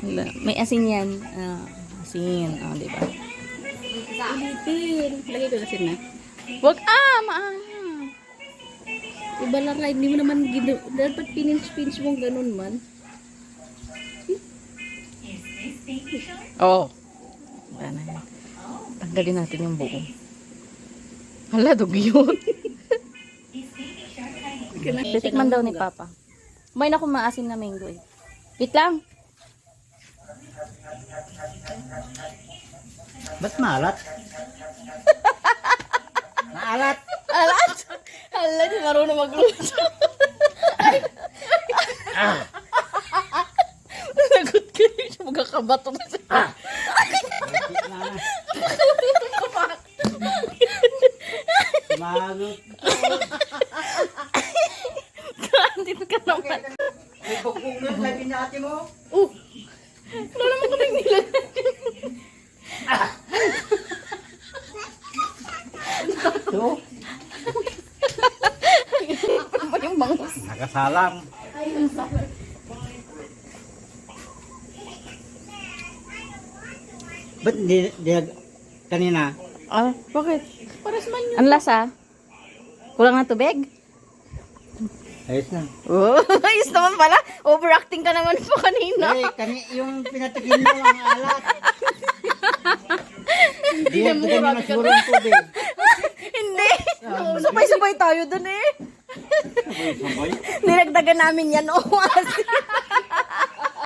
Wala. May asin yan. Asin. Di ba? Ulitin. Lagay ko kasi na. Wag, maangang. Iba lang right. Hindi mo naman dapat pinins mong ganun man. Oo. Wala na yan. Tanggalin natin yung buo. Hala, dugi yun. Titikman daw ni Papa. May na maasin na mango eh. Wait lang. Ba't maalat? Maalat! Alat! Hala, di marunong magluto. Nagot kayo siya. Magkakabato na siya. Magot. Dito ka naman. May bugong nun, sabi na ate mo. Wala naman ko nagnilag. Ito, Ano ba yung bangus? nakasalang. Ba't di kanina? Bakit? Paras man yun. Ang lasa? Kulang ng tubig? Ayos na. Oh, ayos naman pala. Overacting ka naman po kanina. Yung pinatikin mo ang alat. Di yan na masuro ang tubig. Hindi. Sabay-sabay tayo dun eh. Sabay. Nilagdagan namin yan. Oh, asin.